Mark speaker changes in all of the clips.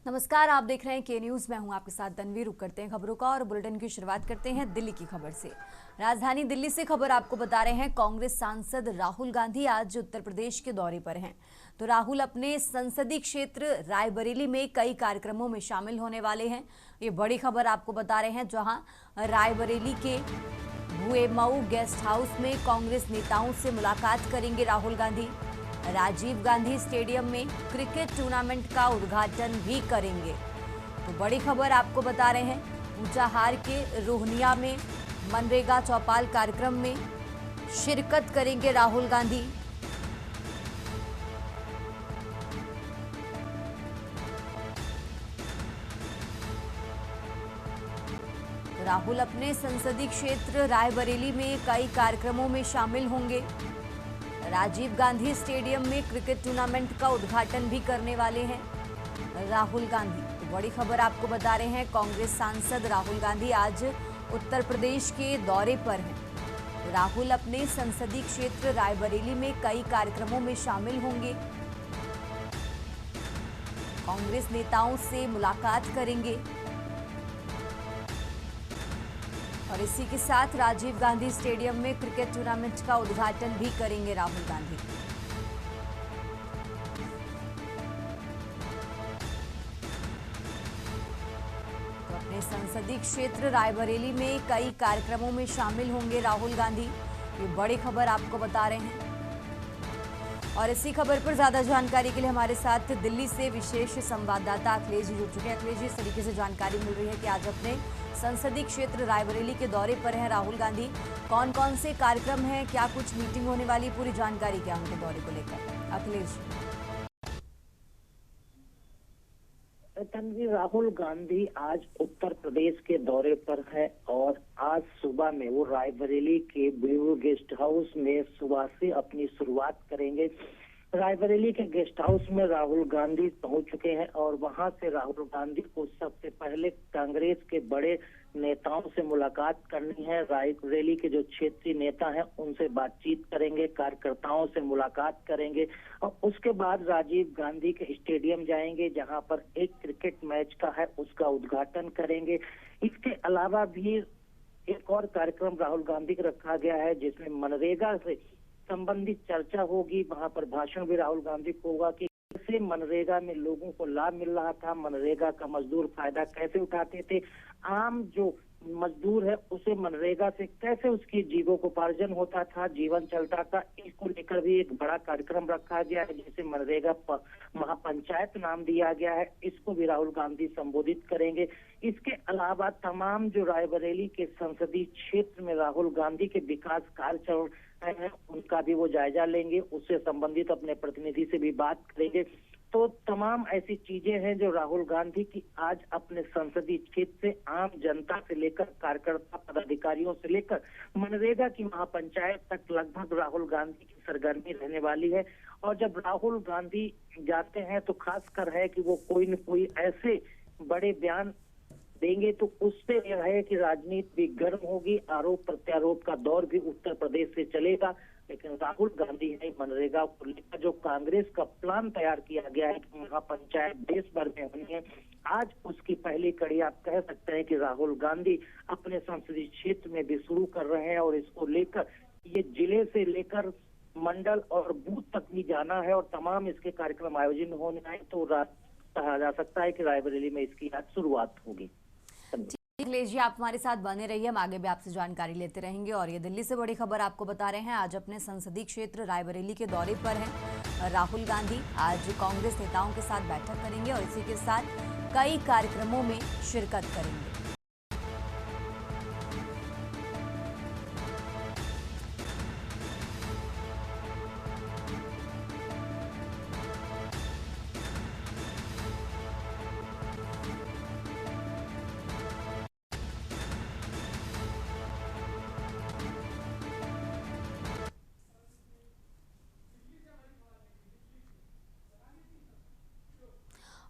Speaker 1: नमस्कार, आप देख रहे हैं के न्यूज। मैं हूं आपके साथ तन्वी। रुक करते हैं खबरों का और बुलेटिन की शुरुआत करते हैं दिल्ली की खबर से। राजधानी दिल्ली से खबर आपको बता रहे हैं, कांग्रेस सांसद राहुल गांधी आज उत्तर प्रदेश के दौरे पर हैं। तो राहुल अपने संसदीय क्षेत्र रायबरेली में कई कार्यक्रमों में शामिल होने वाले हैं। ये बड़ी खबर आपको बता रहे हैं, जहां रायबरेली के भुएमऊ गेस्ट हाउस में कांग्रेस नेताओं से मुलाकात करेंगे राहुल गांधी। राजीव गांधी स्टेडियम में क्रिकेट टूर्नामेंट का उद्घाटन भी करेंगे। तो बड़ी खबर आपको बता रहे हैं, ऊंचाहार के रोहनिया में मनरेगा चौपाल कार्यक्रम में शिरकत करेंगे राहुल गांधी। तो राहुल अपने संसदीय क्षेत्र रायबरेली में कई कार्यक्रमों में शामिल होंगे। राजीव गांधी स्टेडियम में क्रिकेट टूर्नामेंट का उद्घाटन भी करने वाले हैं राहुल गांधी। तो बड़ी खबर आपको बता रहे हैं, कांग्रेस सांसद राहुल गांधी आज उत्तर प्रदेश के दौरे पर हैं। राहुल अपने संसदीय क्षेत्र रायबरेली में कई कार्यक्रमों में शामिल होंगे। कांग्रेस नेताओं से मुलाकात करेंगे और इसी के साथ राजीव गांधी स्टेडियम में क्रिकेट टूर्नामेंट का उद्घाटन भी करेंगे राहुल गांधी। तो अपने संसदीय क्षेत्र रायबरेली में कई कार्यक्रमों में शामिल होंगे राहुल गांधी। ये बड़ी खबर आपको बता रहे हैं और इसी खबर पर ज्यादा जानकारी के लिए हमारे साथ दिल्ली से विशेष संवाददाता अखिलेश जी जुड़ चुके हैं। अखिलेश जी, इस तरीके से जानकारी मिल रही है कि आज अपने संसदीय क्षेत्र रायबरेली के दौरे पर हैं राहुल गांधी। कौन कौन से कार्यक्रम हैं, क्या कुछ मीटिंग होने वाली, पूरी जानकारी क्या उनके दौरे को लेकर? अखिलेश
Speaker 2: तन्वी, राहुल गांधी आज उत्तर प्रदेश के दौरे पर है और आज सुबह में वो रायबरेली के भुएमऊ गेस्ट हाउस में सुबह से अपनी शुरुआत करेंगे। रायबरेली के गेस्ट हाउस में राहुल गांधी पहुंच चुके हैं और वहां से राहुल गांधी को सबसे पहले कांग्रेस के बड़े नेताओं से मुलाकात करनी है। रायबरेली के जो क्षेत्रीय नेता हैं उनसे बातचीत करेंगे, कार्यकर्ताओं से मुलाकात करेंगे और उसके बाद राजीव गांधी के स्टेडियम जाएंगे, जहां पर एक क्रिकेट मैच का है उसका उद्घाटन करेंगे। इसके अलावा भी एक और कार्यक्रम राहुल गांधी का रखा गया है, जिसमें मनरेगा से संबंधित चर्चा होगी। वहां पर भाषण भी राहुल गांधी को होगा कि कैसे मनरेगा में लोगों को लाभ मिल रहा था, मनरेगा का मजदूर फायदा कैसे उठाते थे, आम जो मजदूर है उसे मनरेगा से कैसे उसकी जीवोपार्जन होता था, जीवन चलता था। इसको लेकर भी एक बड़ा कार्यक्रम रखा गया है, जिसे मनरेगा महापंचायत नाम दिया गया है। इसको भी राहुल गांधी संबोधित करेंगे। इसके अलावा तमाम जो रायबरेली के संसदीय क्षेत्र में राहुल गांधी के विकास कार्य चल रहे हैं उनका भी वो जायजा लेंगे, उससे संबंधित अपने प्रतिनिधि से भी बात करेंगे। तो तमाम ऐसी चीजें हैं जो राहुल गांधी की आज अपने संसदीय क्षेत्र से आम जनता से लेकर कार्यकर्ता पदाधिकारियों से लेकर मनरेगा की महापंचायत तक लगभग राहुल गांधी की सरगर्मी रहने वाली है। और जब राहुल गांधी जाते हैं तो खासकर है कि वो कोई न कोई ऐसे बड़े बयान देंगे तो उससे यह है कि राजनीति भी गर्म होगी, आरोप प्रत्यारोप का दौर भी उत्तर प्रदेश से चलेगा। लेकिन राहुल गांधी ने मनरेगा को लेकर जो कांग्रेस का प्लान तैयार किया गया है कि महापंचायत देश भर में होनी है, आज उसकी पहली कड़ी आप कह सकते हैं कि राहुल गांधी अपने संसदीय क्षेत्र में भी शुरू कर रहे हैं और इसको लेकर ये जिले से लेकर मंडल और बूथ तक भी जाना है और तमाम इसके कार्यक्रम आयोजन होने हैं। तो कहा जा सकता है कि रायबरेली में इसकी आज शुरुआत होगी।
Speaker 1: अखिलेश जी, आप हमारे साथ बने रहिए, हम आगे भी आपसे जानकारी लेते रहेंगे। और ये दिल्ली से बड़ी खबर आपको बता रहे हैं, आज अपने संसदीय क्षेत्र रायबरेली के दौरे पर हैं राहुल गांधी। आज कांग्रेस नेताओं के साथ बैठक करेंगे और इसी के साथ कई कार्यक्रमों में शिरकत करेंगे।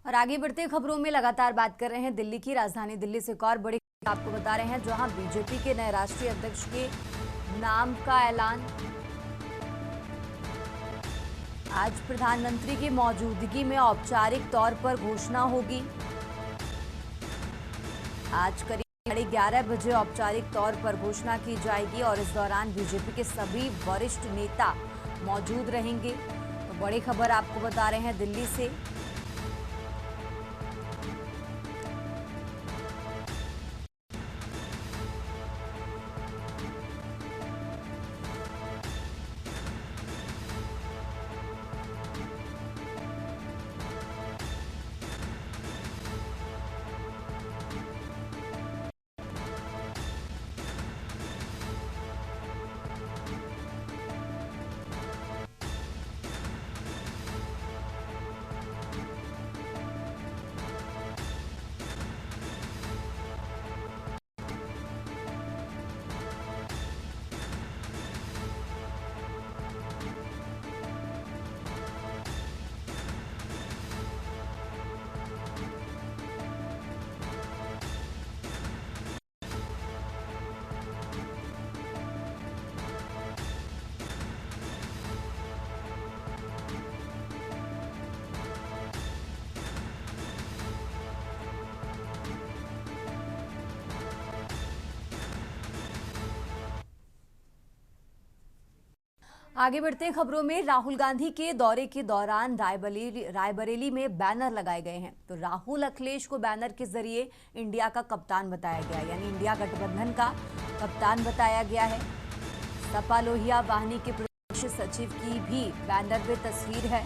Speaker 1: और आगे बढ़ते खबरों में लगातार बात कर रहे हैं दिल्ली की। राजधानी दिल्ली से एक और बड़ी आपको बता रहे हैं, जहां बीजेपी के नए राष्ट्रीय अध्यक्ष के नाम का ऐलान आज प्रधानमंत्री की मौजूदगी में औपचारिक तौर पर घोषणा होगी। आज करीब 11:30 बजे औपचारिक तौर पर घोषणा की जाएगी और इस दौरान बीजेपी के सभी वरिष्ठ नेता मौजूद रहेंगे। तो बड़ी खबर आपको बता रहे हैं दिल्ली से। आगे बढ़ते हैं खबरों में। राहुल गांधी के दौरे के दौरान रायबरेली में बैनर लगाए गए हैं। तो राहुल अखिलेश को बैनर के जरिए इंडिया का कप्तान बताया गया, यानी इंडिया गठबंधन का कप्तान बताया गया है। सपा लोहिया वाहिनी के प्रदेश सचिव की भी बैनर में तस्वीर है।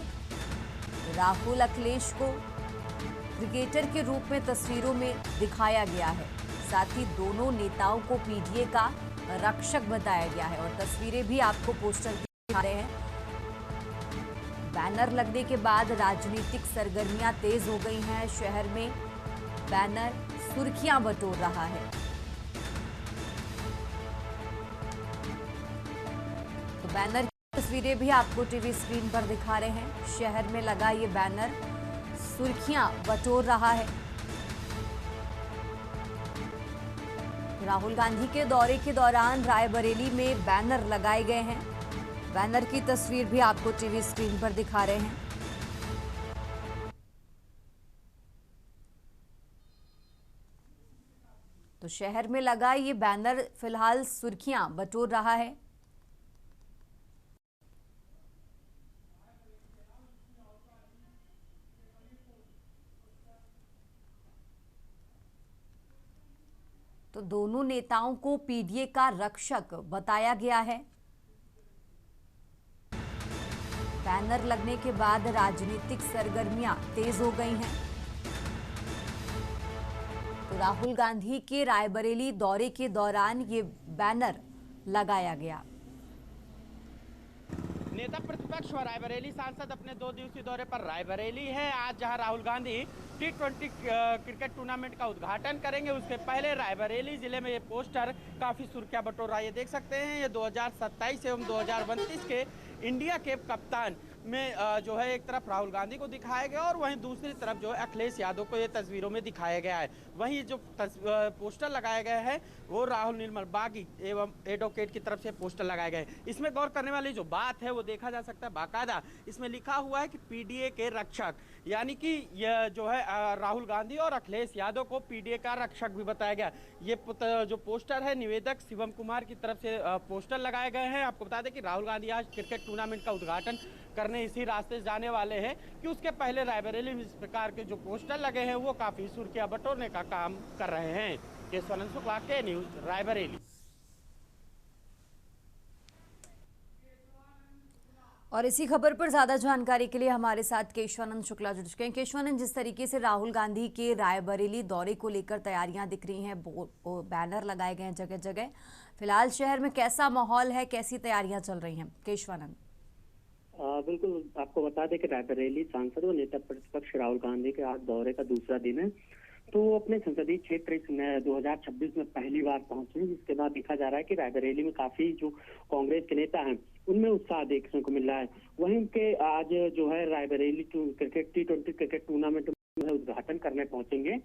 Speaker 1: राहुल अखिलेश को क्रिकेटर के रूप में तस्वीरों में दिखाया गया है। साथ ही दोनों नेताओं को पीडीए का रक्षक बताया गया है और तस्वीरें भी आपको पोस्टर दिखा रहे हैं। बैनर लगने के बाद राजनीतिक सरगर्मियां तेज हो गई हैं। शहर में बैनर सुर्खियां बटोर रहा है। तो बैनर की तस्वीरें भी आपको टीवी स्क्रीन पर दिखा रहे हैं। शहर में लगा ये बैनर सुर्खियां बटोर रहा है। राहुल गांधी के दौरे के दौरान रायबरेली में बैनर लगाए गए हैं। बैनर की तस्वीर भी आपको टीवी स्क्रीन पर दिखा रहे हैं। तो शहर में लगा ये बैनर फिलहाल सुर्खियां बटोर रहा है। तो दोनों नेताओं को पीडीए का रक्षक बताया गया है। बैनर लगने के बाद राजनीतिक सरगर्मियां तेज हो गई हैं। तो राहुल गांधी के रायबरेली दौरे के दौरान ये बैनर लगाया गया।
Speaker 3: नेता प्रतिपक्ष व रायबरेली सांसद अपने 2 दिवसीय दौरे पर रायबरेली है। आज जहां Rahul Gandhi T20 cricket tournament का उद्घाटन करेंगे, उसके पहले रायबरेली जिले में ये पोस्टर काफी सुर्खियां बटोर रहा है। ये देख सकते हैं, ये 2027 एवं 2029 के इंडिया के कप्तान में जो है एक तरफ राहुल गांधी को दिखाया गया और वहीं दूसरी तरफ जो है अखिलेश यादव को ये तस्वीरों में दिखाया गया है। वहीं जो पोस्टर लगाए गए हैं वो राहुल निर्मल बागी एवं एडवोकेट की तरफ से पोस्टर लगाए गए। इसमें गौर करने वाली जो बात है वो देखा जा सकता है, बाकायदा इसमें लिखा हुआ है कि पीडीए के रक्षक, यानी कि यह जो है राहुल गांधी और अखिलेश यादव को पीडीए का रक्षक भी बताया गया। ये जो पोस्टर है निवेदक शिवम कुमार की तरफ से पोस्टर लगाए गए हैं। आपको बता दें कि राहुल गांधी आज क्रिकेट टूर्नामेंट का उद्घाटन करने इसी रास्ते से जाने वाले हैं कि उसके पहले रायबरेली में इस प्रकार के जो पोस्टर लगे हैं वो काफी सुर्खियां बटोरने का काम कर रहे हैं। केशवानंद शुक्ला के न्यूज रायबरेली।
Speaker 1: और इसी खबर पर ज्यादा जानकारी के लिए हमारे साथ केशवानंद शुक्ला जुड़ चुके हैं। केशवानंद, जिस तरीके से राहुल गांधी के रायबरेली दौरे को लेकर तैयारियां दिख रही हैं, बैनर लगाए गए हैं जगह जगह, फिलहाल शहर में कैसा माहौल है, कैसी तैयारियां चल रही हैं? केशवानंद।
Speaker 4: बिल्कुल, आपको बता दें कि रायबरेली सांसद व नेता प्रतिपक्ष राहुल गांधी के आज दौरे का दूसरा दिन है। तो अपने संसदीय क्षेत्र 2026 में पहली बार पहुंचे, जिसके बाद देखा जा रहा है कि रायबरेली में काफी जो कांग्रेस के नेता हैं उनमें उत्साह देखने को मिल रहा है। वहीं उनके आज जो है Raebareli cricket T20 cricket tournament में उद्घाटन करने पहुंचेंगे,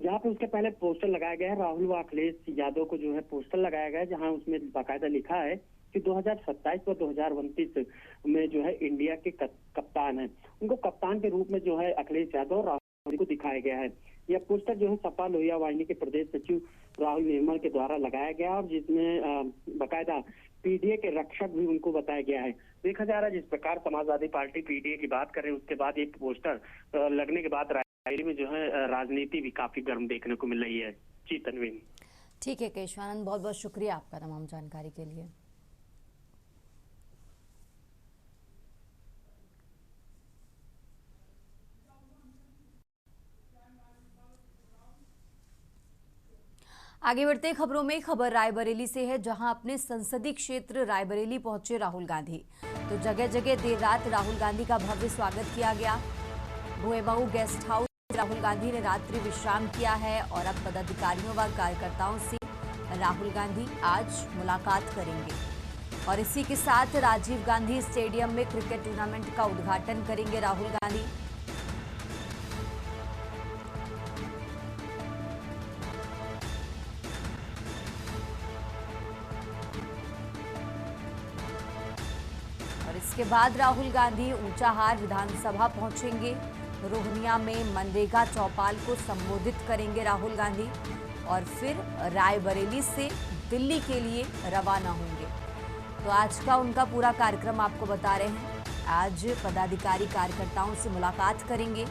Speaker 4: जहाँ पे उसके पहले पोस्टर लगाया गया है। राहुल व अखिलेश यादव को जो है पोस्टर लगाया गया है, जहाँ उसमें बाकायदा लिखा है कि 2027 व 2029 में जो है इंडिया के कप्तान हैं। उनको कप्तान के रूप में जो है अखिलेश यादव और राहुल को दिखाया गया है। यह पोस्टर जो है सपा लोहिया वाहिनी के प्रदेश सचिव राहुल निर्मल के द्वारा लगाया गया और जिसमें बकायदा पीडीए के रक्षक भी उनको बताया गया है। देखा जा रहा है जिस प्रकार समाजवादी पार्टी पीडीए की बात कर रहे हैं, उसके बाद ये पोस्टर लगने के बाद रायबरेली में जो है राजनीति भी काफी गर्म देखने को मिल रही है। जी तनवीन।
Speaker 1: ठीक है केशवानंद, बहुत बहुत शुक्रिया आपका तमाम जानकारी के लिए। आगे बढ़ते खबरों में खबर रायबरेली से है, जहां अपने संसदीय क्षेत्र रायबरेली पहुंचे राहुल गांधी। तो जगह जगह देर रात राहुल गांधी का भव्य स्वागत किया गया। भुएबाऊ गेस्ट हाउस राहुल गांधी ने रात्रि विश्राम किया है और अब पदाधिकारियों व कार्यकर्ताओं से राहुल गांधी आज मुलाकात करेंगे। और इसी के साथ राजीव गांधी स्टेडियम में क्रिकेट टूर्नामेंट का उद्घाटन करेंगे राहुल गांधी। इसके बाद राहुल गांधी ऊंचाहार विधानसभा पहुंचेंगे। रोहनिया में मनरेगा चौपाल को संबोधित करेंगे राहुल गांधी और फिर रायबरेली से दिल्ली के लिए रवाना होंगे। तो आज का उनका पूरा कार्यक्रम आपको बता रहे हैं। आज पदाधिकारी कार्यकर्ताओं से मुलाकात करेंगे।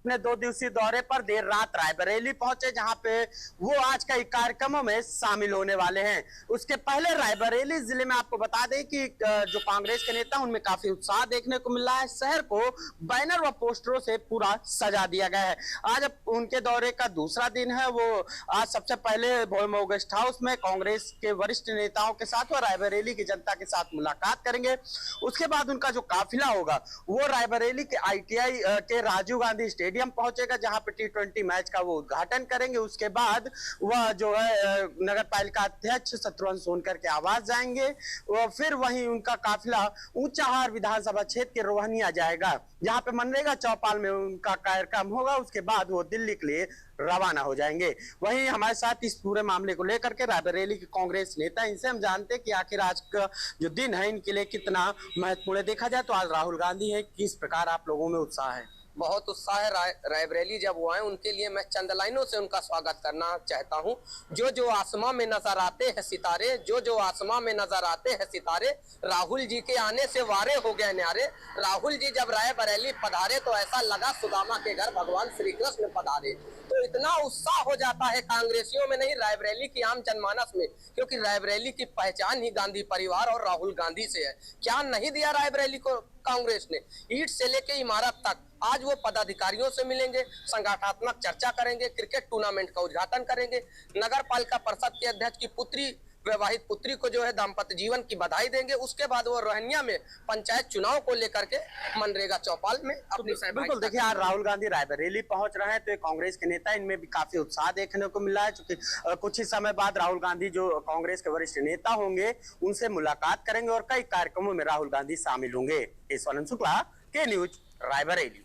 Speaker 3: अपने 2 दिवसीय दौरे पर देर रात रायबरेली पहुंचे, जहां पे वो आज कई कार्यक्रमों में शामिल होने वाले हैं। उसके पहले रायबरेली जिले में आपको बता दें कि जो कांग्रेस के नेता उनमें काफी उत्साह देखने को मिल रहा है। शहर को बैनर व पोस्टरों से पूरा सजा दिया गया है। आज उनके दौरे का दूसरा दिन है। वो आज सबसे पहले भोएमऊ गेस्ट हाउस में कांग्रेस के वरिष्ठ नेताओं के साथ व रायबरेली की जनता के साथ मुलाकात करेंगे। उसके बाद उनका जो काफिला होगा वो रायबरेली के ITI के राजीव गांधी स्टेडियम पहुंचेगा, जहां पे T20 मैच का वो उद्घाटन करेंगे। उसके बाद वह जो है नगर पालिका अध्यक्ष शत्रुघ्न सोनकर के आवास जाएंगे। फिर वहीं उनका काफिला ऊंचाहार विधानसभा क्षेत्र के रोहनिया जाएगा, जहां पे मनरेगा चौपाल में उनका कार्यक्रम होगा। उसके बाद वो दिल्ली के लिए रवाना हो जाएंगे। वहीं हमारे साथ इस पूरे मामले को लेकर के रायबरेली के कांग्रेस नेता, इनसे हम जानते हैं कि आखिर आज का जो दिन है इनके लिए कितना महत्वपूर्ण देखा जाए तो आज राहुल गांधी है, किस प्रकार आप लोगों में उत्साह है?
Speaker 5: बहुत उत्साह है। रायबरेली जब वो आए उनके लिए मैं चंद लाइनों से उनका स्वागत करना चाहता हूँ। जो जो आसमां में नजर आते हैं सितारे, जो जो आसमां में नजर आते हैं सितारे, राहुल जी के आने से वारे हो गए न्यारे। राहुल जी जब रायबरेली पधारे तो ऐसा लगा सुदामा के घर भगवान श्री कृष्ण पधारे। तो इतना उत्साह हो जाता है कांग्रेसियों में, नहीं रायबरेली की आम जनमानस में, क्योंकि रायबरेली की पहचान ही गांधी परिवार और राहुल गांधी से है। क्या नहीं दिया रायबरेली को कांग्रेस ने, ईंट से लेके इमारत तक। आज वो पदाधिकारियों से मिलेंगे, संगठनात्मक चर्चा करेंगे, क्रिकेट टूर्नामेंट का उद्घाटन करेंगे, नगर पालिका परिषद के अध्यक्ष की पुत्री, विवाहित पुत्री को जो है दाम्पत्य जीवन की बधाई देंगे। उसके बाद वो रोहनिया में पंचायत चुनाव को लेकर के मनरेगा चौपाल में अपनी
Speaker 3: बिल्कुल देखिए, आज राहुल गांधी रायबरेली पहुंच रहे हैं तो कांग्रेस के नेता इनमें भी काफी उत्साह देखने को मिला है। क्योंकि कुछ ही समय बाद राहुल गांधी जो कांग्रेस के वरिष्ठ नेता होंगे उनसे मुलाकात करेंगे और कई कार्यक्रमों में राहुल गांधी शामिल होंगे। केशवानंद शुक्ला, के न्यूज, रायबरेली।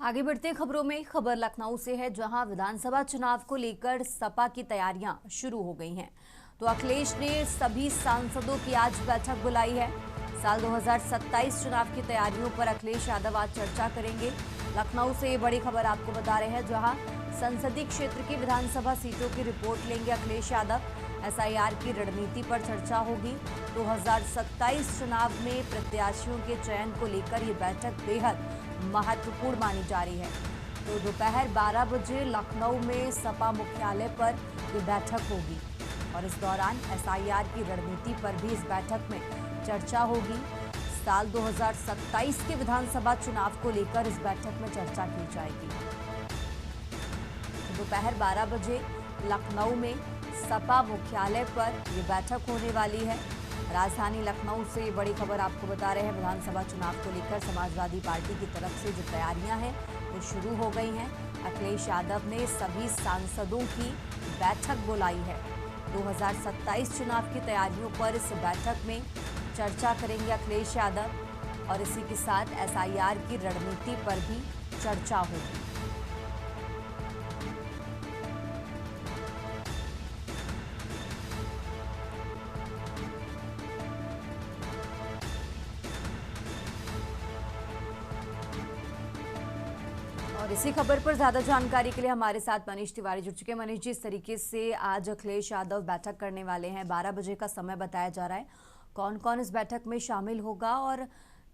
Speaker 1: आगे बढ़ते खबरों में खबर लखनऊ से है, जहां विधानसभा चुनाव को लेकर सपा की तैयारियां शुरू हो गई हैं। तो अखिलेश ने सभी सांसदों की आज बैठक बुलाई है। साल 2027 चुनाव की तैयारियों पर अखिलेश यादव आज चर्चा करेंगे। लखनऊ से ये बड़ी खबर आपको बता रहे हैं, जहां संसदीय क्षेत्र की विधानसभा सीटों की रिपोर्ट लेंगे अखिलेश यादव। SIR की रणनीति पर चर्चा होगी। 2027 चुनाव में प्रत्याशियों के चयन को लेकर ये बैठक बेहद महत्वपूर्ण मानी जा रही है। तो दोपहर 12 बजे लखनऊ में सपा मुख्यालय पर ये बैठक होगी और इस दौरान SIR की रणनीति पर भी इस बैठक में चर्चा होगी। साल 2027 के विधानसभा चुनाव को लेकर इस बैठक में चर्चा की जाएगी। दोपहर 12 बजे लखनऊ में सपा मुख्यालय पर ये बैठक होने वाली है। राजधानी लखनऊ से बड़ी खबर आपको बता रहे हैं, विधानसभा चुनाव को लेकर समाजवादी पार्टी की तरफ से जो तैयारियां हैं वो शुरू हो गई हैं। अखिलेश यादव ने सभी सांसदों की बैठक बुलाई है। 2027 चुनाव की तैयारियों पर इस बैठक में चर्चा करेंगे अखिलेश यादव और इसी के साथ SIR की रणनीति पर भी चर्चा होगी। इसी खबर पर ज्यादा जानकारी के लिए हमारे साथ मनीष तिवारी जुड़ चुके हैं। मनीष जी, इस तरीके से आज अखिलेश यादव बैठक करने वाले हैं, 12 बजे का समय बताया जा रहा है। कौन कौन इस बैठक में शामिल होगा और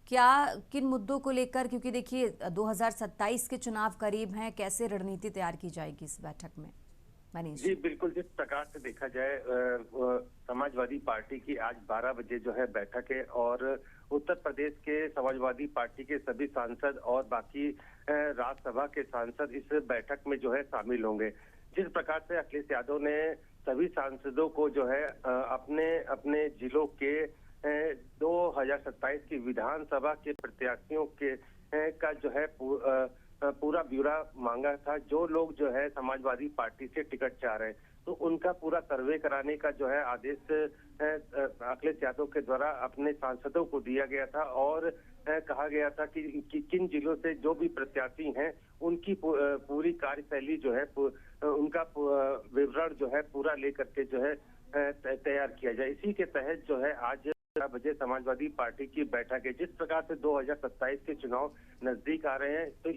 Speaker 1: क्या किन मुद्दों को लेकर, क्योंकि देखिए 2027 के चुनाव करीब हैं, कैसे रणनीति तैयार की जाएगी इस बैठक में? मनीष
Speaker 6: जी बिल्कुल, जिस प्रकार से देखा जाए समाजवादी पार्टी की आज 12 बजे जो है बैठक है और उत्तर प्रदेश के समाजवादी पार्टी के सभी सांसद और बाकी राज्यसभा के सांसद इस बैठक में जो है शामिल होंगे। जिस प्रकार से अखिलेश यादव ने सभी सांसदों को जो है अपने अपने जिलों के 2027 की विधानसभा के प्रत्याशियों के का जो है पूरा ब्यौरा मांगा था। जो लोग जो है समाजवादी पार्टी से टिकट चाह रहे हैं तो उनका पूरा सर्वे कराने का जो है आदेश अखिलेश यादव के द्वारा अपने सांसदों को दिया गया था और कहा गया था कि किन जिलों से जो भी प्रत्याशी हैं उनकी पूरी कार्यशैली जो है उनका विवरण जो है पूरा लेकर के जो है तैयार किया जाए। इसी के तहत जो है आज 12 बजे समाजवादी पार्टी की बैठक है। जिस प्रकार से 2027 के चुनाव नजदीक आ रहे हैं तो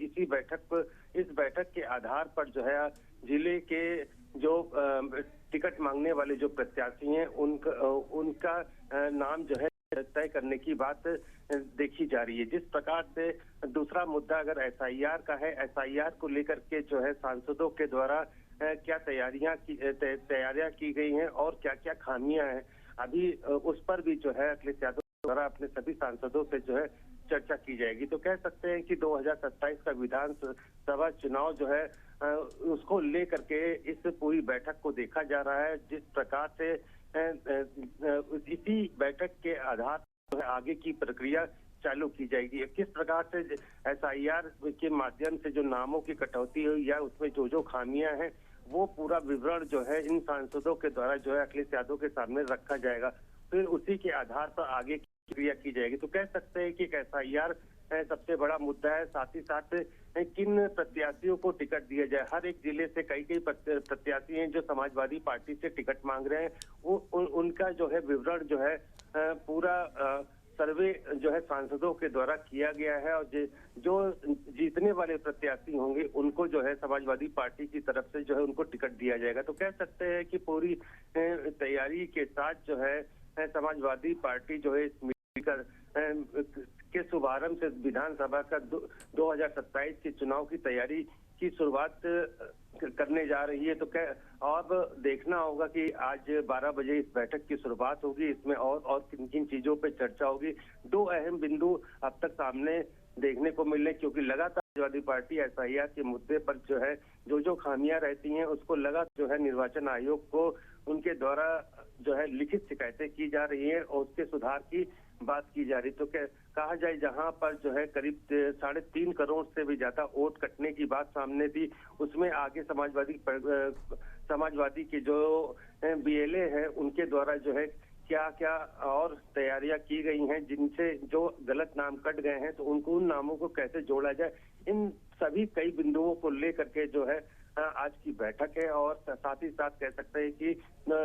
Speaker 6: इस बैठक के आधार पर जो है जिले के जो टिकट मांगने वाले जो प्रत्याशी हैं उनका नाम जो है तय करने की बात देखी जा रही है। जिस प्रकार से दूसरा मुद्दा अगर एसआईआर का है, एसआईआर को लेकर के जो है सांसदों के द्वारा क्या तैयारियां की गई हैं और क्या क्या खामियां हैं, अभी उस पर भी जो है अखिलेश यादव द्वारा अपने सभी सांसदों से जो है चर्चा की जाएगी। तो कह सकते हैं कि 2027 का विधानसभा चुनाव जो है उसको लेकर के इस पूरी बैठक को देखा जा रहा है। जिस प्रकार से इसी बैठक के आधार पर आगे की प्रक्रिया चालू की जाएगी। किस प्रकार से एसआईआर के माध्यम से जो नामों की कटौती हुई या उसमें जो जो खामियां हैं वो पूरा विवरण जो है इन सांसदों के द्वारा जो है अखिलेश यादव के सामने रखा जाएगा, फिर उसी के आधार पर आगे की प्रक्रिया की जाएगी। तो कह सकते हैं कि एसआईआर सबसे बड़ा मुद्दा है। साथ ही साथ किन प्रत्याशियों को टिकट दिया जाए, हर एक जिले से कई प्रत्याशी हैं जो समाजवादी पार्टी से टिकट मांग रहे हैं, उनका जो है विवरण जो है पूरा सर्वे जो है सांसदों के द्वारा किया गया है और जो जीतने वाले प्रत्याशी होंगे उनको जो है समाजवादी पार्टी की तरफ से जो है उनको टिकट दिया जाएगा। तो कह सकते हैं कि पूरी तैयारी के साथ जो है समाजवादी पार्टी जो है स्पीकर के शुभारंभ से विधानसभा का 2027 के चुनाव की तैयारी की शुरुआत करने जा रही है। तो अब देखना होगा कि आज 12 बजे इस बैठक की शुरुआत होगी, इसमें और किन किन चीजों पे चर्चा होगी। दो अहम बिंदु अब तक सामने देखने को मिल रहे, क्योंकि लगातार समाजवादी पार्टी एसआईआर के मुद्दे पर जो है जो खामियां रहती हैं उसको लगातार जो है निर्वाचन आयोग को उनके द्वारा जो है लिखित शिकायतें की जा रही हैं और उसके सुधार की बात की जा रही। तो कहा जाए जहां पर जो है करीब 3.5 करोड़ से भी ज्यादा वोट कटने की बात सामने थी, उसमें आगे समाजवादी के जो बीएलए हैं उनके द्वारा जो है क्या क्या और तैयारियां की गई हैं, जिनसे जो गलत नाम कट गए हैं तो उन नामों को कैसे जोड़ा जाए, इन सभी कई बिंदुओं को लेकर के जो है आज की बैठक है। और साथ ही साथ कह सकते हैं कि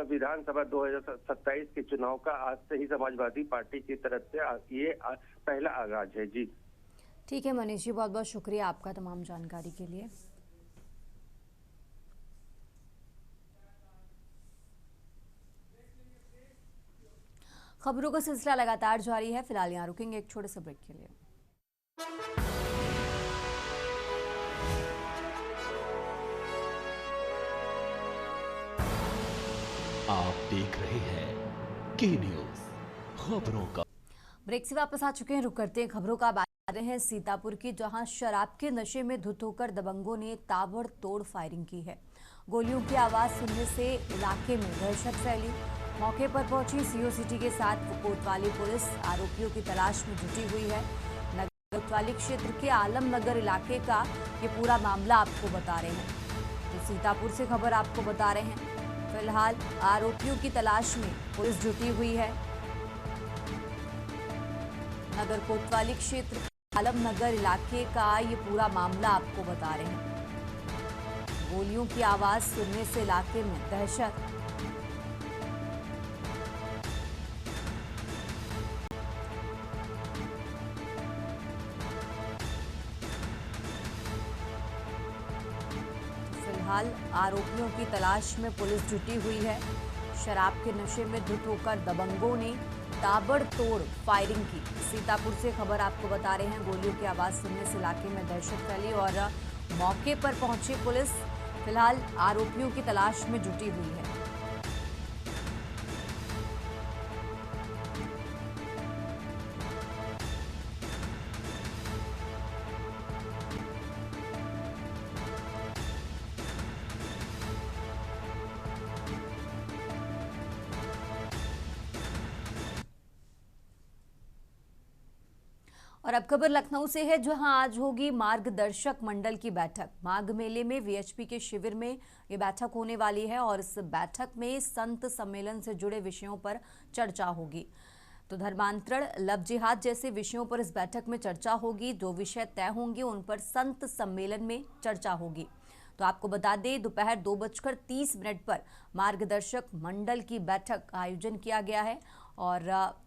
Speaker 6: विधानसभा 2027 के चुनाव का आज से ही समाजवादी पार्टी की तरफ से ये पहला आगाज है। जी
Speaker 1: ठीक है मनीष जी, बहुत बहुत शुक्रिया आपका तमाम जानकारी के लिए। खबरों का सिलसिला लगातार जारी है, फिलहाल यहाँ रुकेंगे एक छोटे से ब्रेक के लिए।
Speaker 7: आप देख रहे हैं के न्यूज खबरों का।
Speaker 1: ब्रेक से वापस आ चुके हैं, रुक करते हैं खबरों का। बात कर रहे हैं सीतापुर की, जहां शराब के नशे में धुत होकर दबंगों ने ताबड़तोड़ फायरिंग की है। गोलियों की आवाज सुनने से इलाके में दहशत फैली। मौके पर पहुंची सीओ सिटी के साथ कोतवाली पुलिस आरोपियों की तलाश में जुटी हुई है। नगर कोतवाली क्षेत्र के आलमनगर इलाके का ये पूरा मामला आपको बता रहे हैं। तो सीतापुर से खबर आपको बता रहे हैं, फिलहाल आरोपियों की तलाश में पुलिस जुटी हुई है। नगर कोतवाली क्षेत्र आलमनगर इलाके का ये पूरा मामला आपको बता रहे हैं। गोलियों की आवाज सुनने से इलाके में दहशत। फिलहाल आरोपियों की तलाश में पुलिस जुटी हुई है। शराब के नशे में धुत होकर दबंगों ने ताबड़तोड़ फायरिंग की। सीतापुर से खबर आपको बता रहे हैं, गोलियों की आवाज सुनने से इलाके में दहशत फैली और मौके पर पहुंची पुलिस फिलहाल आरोपियों की तलाश में जुटी हुई है। और अब खबर लखनऊ से है, जहां आज होगी मार्गदर्शक मंडल की बैठक। माघ मेले में वीएचपी के शिविर में ये बैठक होने वाली है और इस बैठक में संत सम्मेलन से जुड़े विषयों पर चर्चा होगी। तो धर्मांतरण, लव जिहाद जैसे विषयों पर इस बैठक में चर्चा होगी। जो विषय तय होंगे उन पर संत सम्मेलन में चर्चा होगी। तो आपको बता दें, दोपहर 2:30 पर मार्गदर्शक मंडल की बैठक का आयोजन किया गया है और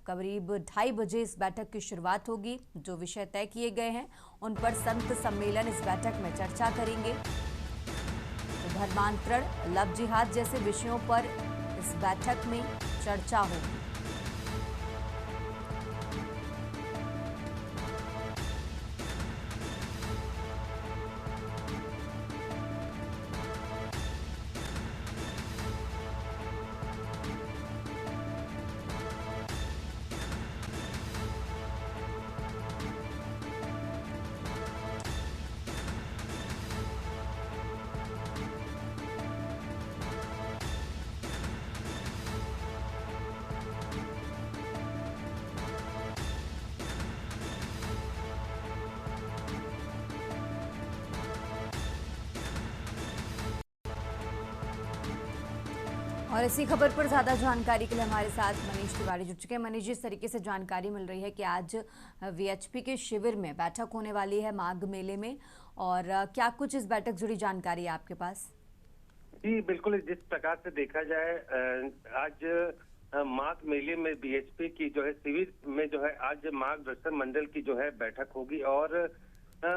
Speaker 1: करीब 2:30 बजे इस बैठक की शुरुआत होगी। जो विषय तय किए गए हैं उन पर संत सम्मेलन इस बैठक में चर्चा करेंगे। तो धर्मांतरण, लव जिहाद जैसे विषयों पर इस बैठक में चर्चा होगी। और इसी खबर पर ज्यादा जानकारी के लिए हमारे साथ मनीष तिवारी जुड़ चुके हैं। मनीष जी, इस तरीके से जानकारी मिल रही है कि आज वीएचपी के शिविर में बैठक होने वाली है माघ मेले में, और क्या कुछ इस बैठक जुड़ी जानकारी है आपके पास?
Speaker 6: जी बिल्कुल, जिस प्रकार से देखा जाए आज माघ मेले में बीएचपी की जो है शिविर में जो है आज मार्गदर्शन मंडल की जो है बैठक होगी और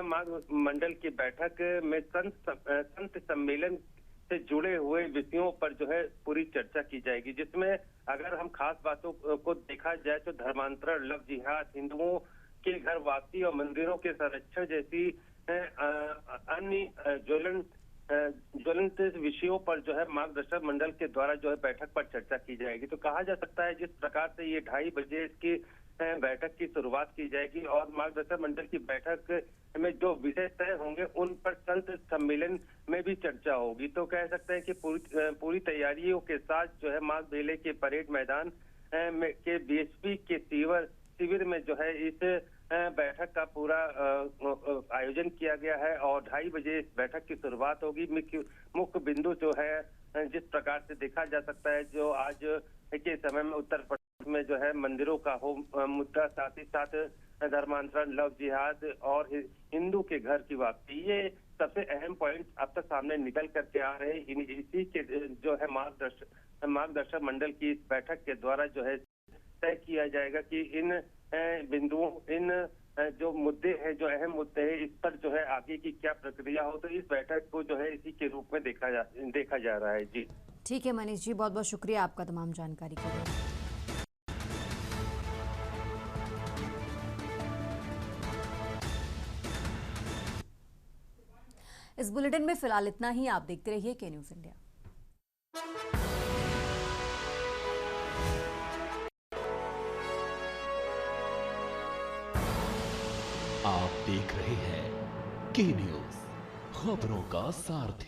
Speaker 6: माघ मंडल की बैठक में संत सम्मेलन से जुड़े हुए विषयों पर जो है पूरी चर्चा की जाएगी, जिसमें अगर हम खास बातों को देखा जाए तो धर्मांतरण, लव जिहाद, हिंदुओं के घर वापसी और मंदिरों के संरक्षण जैसी अन्य ज्वलंत विषयों पर जो है मार्गदर्शक मंडल के द्वारा जो है बैठक पर चर्चा की जाएगी। तो कहा जा सकता है जिस प्रकार से ये 2:30 बजे इसकी बैठक की शुरुआत की जाएगी और मार्गदर्शक मंडल की बैठक में जो विषय तय होंगे उन पर संत सम्मेलन में भी चर्चा होगी। तो कह सकते हैं कि पूरी तैयारियों के साथ जो है माघ मेले के परेड मैदान में के बीएचपी के शिविर में जो है इस बैठक का पूरा आयोजन किया गया है और 2:30 बजे इस बैठक की शुरुआत होगी। मुख्य बिंदु जो है जिस प्रकार से देखा जा सकता है, जो आज के समय में उत्तर प्रदेश में जो है मंदिरों का हो मुद्दा, साथ ही साथ धर्मांतरण, लव जिहाद और हिंदू के घर की वापसी, ये सबसे अहम पॉइंट अब तक सामने निकल करके आ रहे हैं। इसी के जो है मार्गदर्शक मंडल की इस बैठक के द्वारा जो है तय किया जाएगा कि इन बिंदुओं, इन जो मुद्दे हैं, जो अहम मुद्दे हैं, इस पर जो है आगे की क्या प्रक्रिया हो। तो इस बैठक को जो है इसी के रूप में देखा जा रहा है। जी
Speaker 1: ठीक है मनीष जी, बहुत बहुत शुक्रिया आपका तमाम जानकारी के लिए। इस बुलेटिन में फिलहाल इतना ही। आप देखते रहिए के न्यूज़ इंडिया।
Speaker 7: आप देख रहे हैं के न्यूज़, खबरों का सारथी।